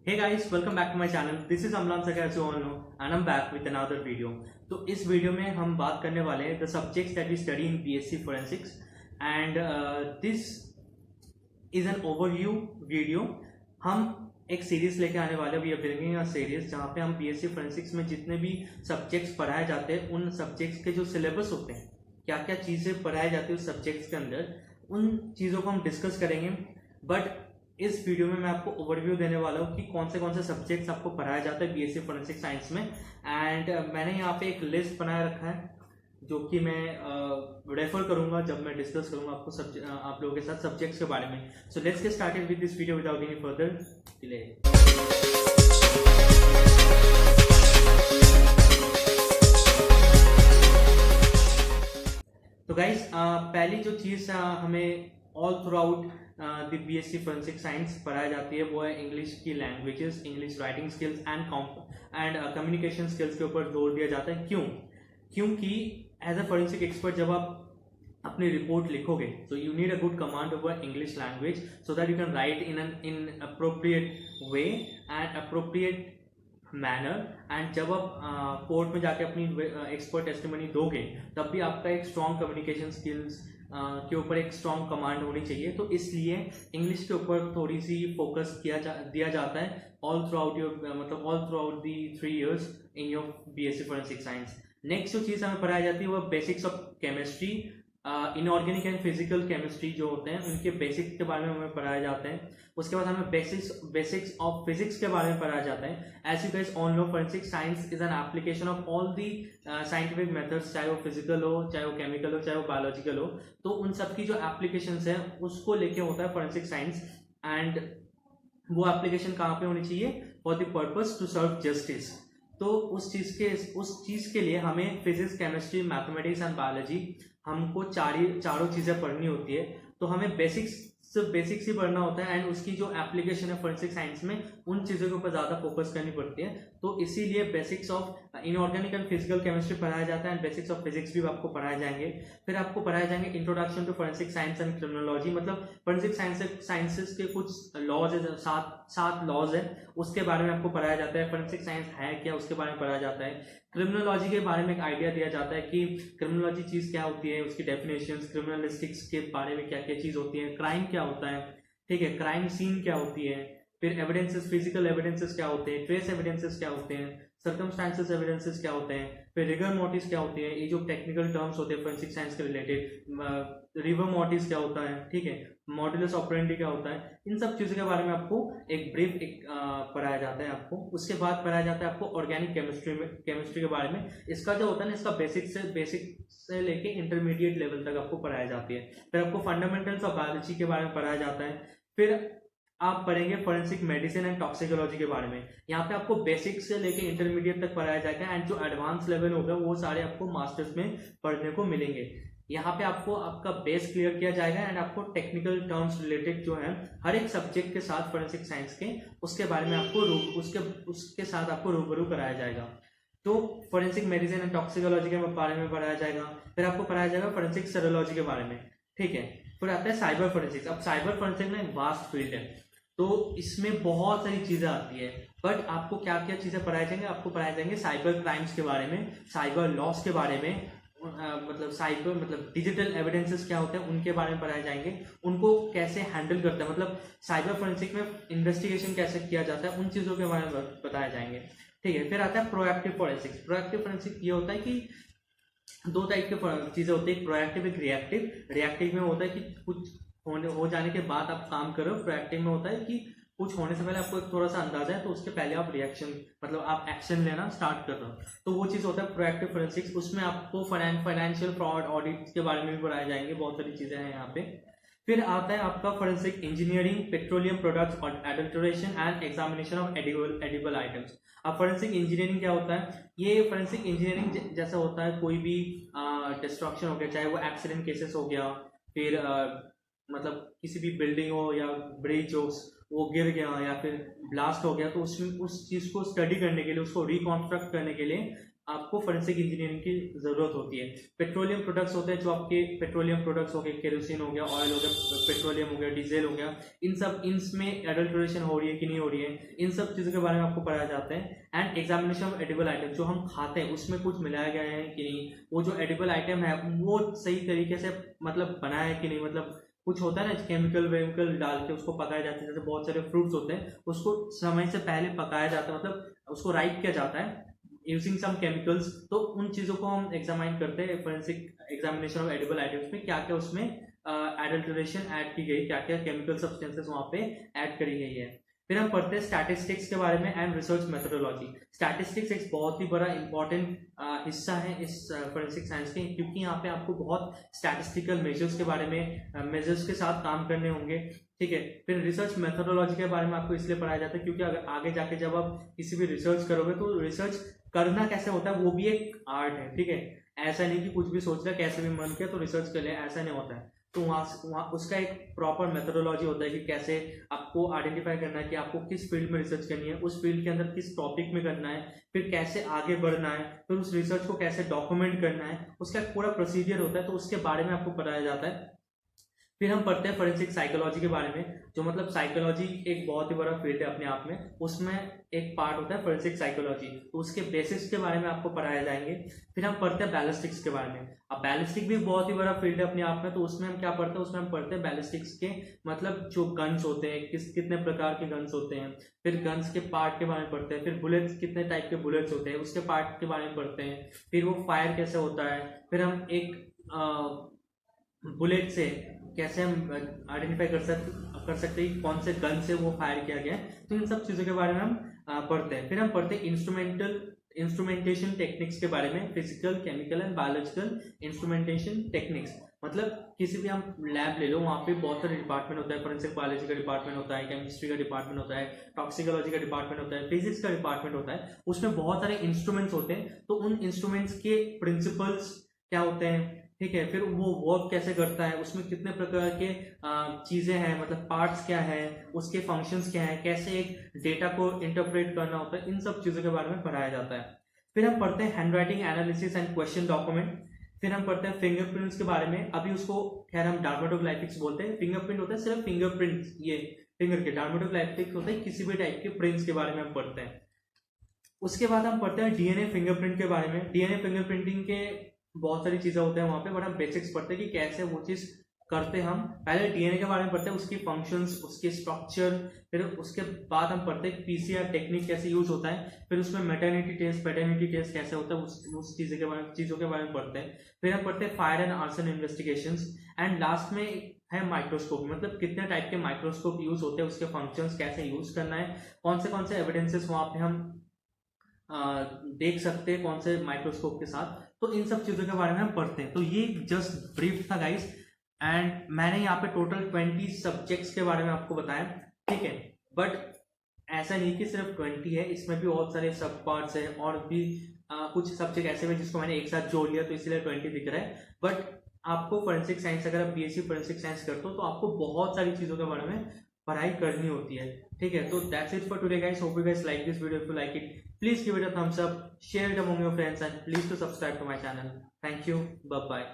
Hey guys, welcome back to my channel. This is Amlan Sakya, as you all know, and I'm back with another video. तो इस video में हम बात करने वाले हैं the subjects that we study in BSc Forensics, and this is an overview video. हम एक सीरीज लेके आने वाले हैं, we are bringing a series जहाँ पे हम BSc Forensics में जितने भी सब्जेक्ट्स पढ़ाए जाते हैं उन सब्जेक्ट्स के जो सिलेबस होते हैं, क्या क्या चीज़ें पढ़ाई जाती है उस सब्जेक्ट्स के अंदर, उन चीज़ों को हम डिस्कस करेंगे. बट इस वीडियो में मैं आपको ओवरव्यू देने वाला हूँ कि कौन से सब्जेक्ट्स आपको पढ़ाया जाता है बीएससी फोरेंसिक साइंस में. एंड मैंने यहाँ पे एक लिस्ट बना रखा है जो कि मैं रेफर करूंगा जब मैं डिस्कस करूंगा आपको आप लोगों के साथ सब्जेक्ट्स के बारे में. So let's get started with this video without any further delay. तो गाइस, पहली जो चीज़ हमें all through out the BSc forensic science पढ़ाई जाती है वो है इंग्लिश की languages, English writing skills and communication skills के ऊपर जोर दिया जाता है. क्योंकि एज अ फोरेंसिक एक्सपर्ट जब आप अपनी रिपोर्ट लिखोगे तो you need a good command over English language so that you can write in appropriate way and appropriate manner. And जब आप कोर्ट में जाके अपनी एक्सपर्ट टेस्टिमनी दोगे तब भी आपका एक स्ट्रॉन्ग कम्युनिकेशन स्किल्स के ऊपर एक स्ट्रॉन्ग कमांड होनी चाहिए. तो इसलिए इंग्लिश के ऊपर थोड़ी सी फोकस दिया जाता है all through out the 3 years in your BSc forensic science. Next जो चीज़ हमें पढ़ाई जाती है वो basics of chemistry, inorganic and physical chemistry जो होते हैं उनके बेसिक्स के बारे में हमें पढ़ाया जाते हैं. उसके बाद हमें बेसिक्स ऑफ फिजिक्स के बारे में पढ़ाया जाता है. As you guys all know, forensic science is an application of all the scientific methods, चाहे वो फिजिकल हो, चाहे वो केमिकल हो, चाहे वो बायोलॉजिकल हो. तो उन सब की जो एप्लीकेशंस है उसको लेके होता है फोरेंसिक साइंस. एंड वो एप्लीकेशन कहाँ पे होनी चाहिए? For the purpose to serve justice. तो उस चीज़ के लिए हमें physics, chemistry, mathematics and biology हमको चारों चीज़ें पढ़नी होती है. तो हमें बेसिक्स ही पढ़ना होता है एंड उसकी जो एप्लीकेशन है फोरेंसिक साइंस में उन चीज़ों के ऊपर ज़्यादा फोकस करनी पड़ती है. तो इसीलिए basics of inorganic and physical chemistry पढ़ाया जाता है एंड बेसिक्स ऑफ फिजिक्स भी आपको पढ़ाए जाएंगे. फिर आपको पढ़ाए जाएंगे introduction to forensic science and criminology. मतलब फोरेंसिक साइंसेस के कुछ लॉज है, 7 लॉज है, उसके बारे में आपको पढ़ाया जाता है. फोरेंसिक साइंस है क्या उसके बारे में पढ़ाया जाता है. क्रिमिनोलॉजी के बारे में एक आइडिया दिया जाता है कि क्रिमिनोलॉजी चीज़ क्या होती है, उसकी डेफिनेशंस, क्रिमिनलिस्टिक्स के बारे में क्या क्या चीज़ होती है, क्राइम क्या होता है, ठीक है, क्राइम सीन क्या होती है, फिर एविडेंसेस, फिजिकल एविडेंसेस क्या होते हैं, ट्रेस एविडेंसेस क्या होते हैं, सर्कमस्टांसेस एविडेंसेस क्या होते हैं, फिर रिगर मोटिव्स क्या होती है, ये जो टेक्निकल टर्म्स होते हैं फोरेंसिक साइंस के रिलेटेड, रिवर मोटिव्स क्या होता है, ठीक है, मॉडुलस ऑपरेंडी क्या होता है. इन सब चीज़ों के बारे में आपको एक ब्रीफ पढ़ाया जाता है आपको. उसके बाद पढ़ाया जाता है आपको ऑर्गेनिक केमिस्ट्री के बारे में. इसका जो होता है ना, इसका बेसिक से लेके इंटरमीडिएट लेवल तक आपको पढ़ाई जाती है. फिर आपको फंडामेंटल्स ऑफ बायोलॉजी के बारे में पढ़ाया जाता है. फिर आप पढ़ेंगे फोरेंसिक मेडिसिन एंड टॉक्सिकोलॉजी के बारे में. यहाँ पे आपको बेसिक से लेके इंटरमीडिएट तक पढ़ाया जाएगा एंड जो एडवांस लेवल होगा वो सारे आपको मास्टर्स में पढ़ने को मिलेंगे. यहाँ पे आपको आपका बेस क्लियर किया जाएगा एंड आपको टेक्निकल टर्म्स रिलेटेड जो है हर एक सब्जेक्ट के साथ फोरेंसिक साइंस के उसके बारे में आपको उसके साथ आपको रूबरू कराया जाएगा. तो फोरेंसिक मेडिसिन एंड टॉक्सिकोलॉजी के बारे में पढ़ाया जाएगा. फिर आपको पढ़ाया जाएगा फोरेंसिक सेरोलॉजी के बारे में, ठीक है. फिर आता है साइबर फोरेंसिक्स. अब साइबर फोरेंसिक ना एक वास्ट फील्ड है, तो इसमें बहुत सारी चीज़ें आती है. बट आपको क्या क्या चीज़ें पढ़ाई जाएंगे? आपको पढ़ाए जाएंगे साइबर क्राइम्स के बारे में, साइबर लॉस के बारे में, मतलब डिजिटल एविडेंसेस क्या होते हैं उनके बारे में पढ़ाए जाएंगे. उनको कैसे हैंडल करते हैं, मतलब साइबर फोरेंसिक में इन्वेस्टिगेशन कैसे किया जाता है, उन चीज़ों के बारे में बताए जाएंगे, ठीक है. फिर आता है प्रोएक्टिव फोरेंसिक्स. प्रोएक्टिव फोरेंसिक ये होता है कि 2 टाइप के चीज़ें होती है, प्रोएक्टिव, एक रिएक्टिव. रिएक्टिव में होता है कि कुछ हो जाने के बाद आप काम करो. प्रोएक्टिव में होता है कि कुछ होने से पहले आपको एक थोड़ा सा अंदाजा है तो उसके पहले आप आप एक्शन लेना स्टार्ट कर रहे हो. तो वो चीज़ होता है प्रोएक्टिव फोरेंसिक्स. उसमें आपको फाइनेंशियल फ्रॉड, ऑडिट के बारे में भी पढ़ाए जाएंगे. बहुत सारी चीज़ें हैं यहाँ पे. फिर आता है आपका फोरेंसिक इंजीनियरिंग, पेट्रोलियम प्रोडक्ट्स और adulteration and examination of edible items. अब फोरेंसिक इंजीनियरिंग क्या होता है? ये फोरेंसिक इंजीनियरिंग जैसा होता है कोई भी डिस्ट्रक्शन हो गया, चाहे वो एक्सीडेंट केसेस हो गया, फिर मतलब किसी भी बिल्डिंग हो या ब्रिज हो वो गिर गया या फिर ब्लास्ट हो गया, तो उसमें उस चीज़ को स्टडी करने के लिए, उसको रिकॉन्स्ट्रक्ट करने के लिए आपको फोरेंसिक इंजीनियरिंग की जरूरत होती है। पेट्रोलियम प्रोडक्ट्स होते हैं, जो आपके पेट्रोलियम प्रोडक्ट्स हो गए, केरोसिन हो गया, ऑयल हो गया, पेट्रोलियम हो गया, डीजल हो गया, इनमें एडल्ट्रेशन हो रही है कि नहीं हो रही है, इन सब चीज़ों के बारे में आपको पढ़ाया जाता है। And examination of edible item, जो हम खाते हैं उसमें कुछ मिलाया गया है कि नहीं, वो जो एडिबल आइटम है वो सही तरीके से मतलब बनाया है कि नहीं, मतलब कुछ होता है ना केमिकल वेमिकल डाल के उसको पकाया जाता है, जैसे बहुत सारे फ्रूट्स होते हैं उसको समय से पहले पकाया जाता है, मतलब उसको राइप किया जाता है यूजिंग सम केमिकल्स। तो उन चीज़ों को हम एग्जामाइन करते हैं forensic examination of edible items में, क्या क्या उसमें एडल्ट्रेशन ऐड की गई, क्या क्या केमिकल सब्सटेंसेस वहाँ पे ऐड करी गई है। फिर हम पढ़ते हैं स्टैटिस्टिक्स के बारे में एंड रिसर्च मेथोडोलॉजी। स्टैटिस्टिक्स एक बहुत ही बड़ा इंपॉर्टेंट हिस्सा है इस फोरेंसिक साइंस के, क्योंकि यहाँ पे आपको बहुत स्टैटिस्टिकल मेजर्स के बारे में मेजर्स के साथ काम करने होंगे, ठीक है। फिर रिसर्च मेथोडोलॉजी के बारे में आपको इसलिए पढ़ाया जाता है क्योंकि अगर आगे जाके जब आप किसी भी रिसर्च करोगे तो रिसर्च करना कैसे होता है वो भी एक आर्ट है, ठीक है। ऐसा नहीं कि कुछ भी सोच लिया कैसे भी मन किया तो रिसर्च कर लिया, ऐसा नहीं होता है। तो वहाँ उसका एक प्रॉपर मेथोडोलॉजी होता है कि कैसे आपको आइडेंटिफाई करना है कि आपको किस फील्ड में रिसर्च करनी है, उस फील्ड के अंदर किस टॉपिक में करना है, फिर कैसे आगे बढ़ना है, फिर उस रिसर्च को कैसे डॉक्यूमेंट करना है, उसका एक पूरा प्रोसीजर होता है, तो उसके बारे में आपको पढ़ाया जाता है। फिर हम पढ़ते हैं फोरेंसिक साइकोलॉजी के बारे में, जो मतलब साइकोलॉजी एक बहुत ही बड़ा फील्ड है अपने आप में, उसमें एक पार्ट होता है फोरेंसिक साइकोलॉजी, तो उसके बेसिक्स के बारे में आपको पढ़ाया जाएंगे। फिर हम पढ़ते हैं बैलिस्टिक्स के बारे में। अब बैलिस्टिक भी बहुत ही बड़ा फील्ड है अपने आप में, तो उसमें हम क्या पढ़ते हैं, उसमें हम पढ़ते हैं बैलिस्टिक्स के मतलब जो गन्स होते हैं, कितने प्रकार के गन्स होते हैं, फिर गन्स के पार्ट के बारे में पढ़ते हैं, फिर बुलेट्स कितने टाइप के बुलेट्स होते हैं उसके पार्ट के बारे में पढ़ते हैं, फिर वो फायर कैसे होता है, फिर हम एक बुलेट से कैसे हम आइडेंटिफाई कर सकते हैं कौन से गन से वो फायर किया गया है, तो इन सब चीज़ों के बारे में हम पढ़ते हैं। फिर हम पढ़ते हैं इंस्ट्रूमेंटेशन टेक्निक्स के बारे में, physical, chemical and biological instrumentation techniques. मतलब किसी भी हम लैब ले लो, वहाँ पे बहुत सारे डिपार्टमेंट होता है, फोरेंसिक बायोलॉजी का डिपार्टमेंट होता है, केमिस्ट्री का डिपार्टमेंट होता है, टॉक्सिकोलॉजी का डिपार्टमेंट होता है, फिजिक्स का डिपार्टमेंट होता है, उसमें बहुत सारे इंस्ट्रूमेंट्स होते हैं, तो उन इंस्ट्रूमेंट्स के प्रिंसिपल्स क्या होते हैं, ठीक है, फिर वो वर्क कैसे करता है, उसमें कितने प्रकार के चीज़ें हैं, मतलब पार्ट्स क्या है, उसके फंक्शंस क्या है, कैसे एक डेटा को इंटरप्रेट करना होता है, इन सब चीज़ों के बारे में पढ़ाया जाता है। फिर हम पढ़ते हैं handwriting analysis and question document. फिर हम पढ़ते हैं फिंगरप्रिंट्स के बारे में, अभी उसको खैर हम डार्मेटोग्लाइफिक्स बोलते हैं, फिंगरप्रिंट होता है सिर्फ फिंगरप्रिंट्स, ये फिंगर के, डार्मेटोग्लाइफिक्स होता है किसी भी टाइप के प्रिंट्स के बारे में हम पढ़ते हैं। उसके बाद हम पढ़ते हैं डीएनए फिंगरप्रिंट के बारे में। डीएनए फिंगरप्रिंटिंग के बहुत सारी चीज़ें होते हैं वहाँ पे, बट हम बेसिक्स पढ़ते हैं कि कैसे वो चीज़ करते हैं। हम पहले डीएनए के बारे में पढ़ते हैं, उसकी फंक्शंस, उसके स्ट्रक्चर, फिर उसके बाद हम पढ़ते हैं पीसीआर टेक्निक कैसे यूज होता है, फिर उसमें मैटरनिटी टेस्ट, पैटर्निटी टेस्ट कैसे होता है, उस चीज़ों के बारे में पढ़ते हैं। फिर हम पढ़ते हैं fire and arson investigations, and last में है माइक्रोस्कोप, मतलब कितने टाइप के माइक्रोस्कोप यूज होते हैं, उसके फंक्शंस कैसे यूज करना है, कौन से एविडेंसेस वहाँ पे हम देख सकते हैं कौन से माइक्रोस्कोप के साथ, तो इन सब चीज़ों के बारे में हम पढ़ते हैं। तो ये जस्ट ब्रीफ था गाइस, एंड मैंने यहाँ पे टोटल 20 सब्जेक्ट्स के बारे में आपको बताया, ठीक है। बट ऐसा नहीं कि सिर्फ 20 है, इसमें भी बहुत सारे सब पार्ट्स है, और भी कुछ सब्जेक्ट ऐसे हैं जिसको मैंने एक साथ जोड़ लिया तो इसलिए 20 दिख रहा है। बट आपको फोरेंसिक साइंस, अगर आप बीएससी फोरेंसिक साइंस करते हो तो आपको बहुत सारी चीज़ों के बारे में पढ़ाई करनी होती है, ठीक है। तो that's it for today guys, hope you guys like this video. If you like it, please give it a thumbs up, share it among your friends, and please to subscribe to my channel. Thank you, bye bye.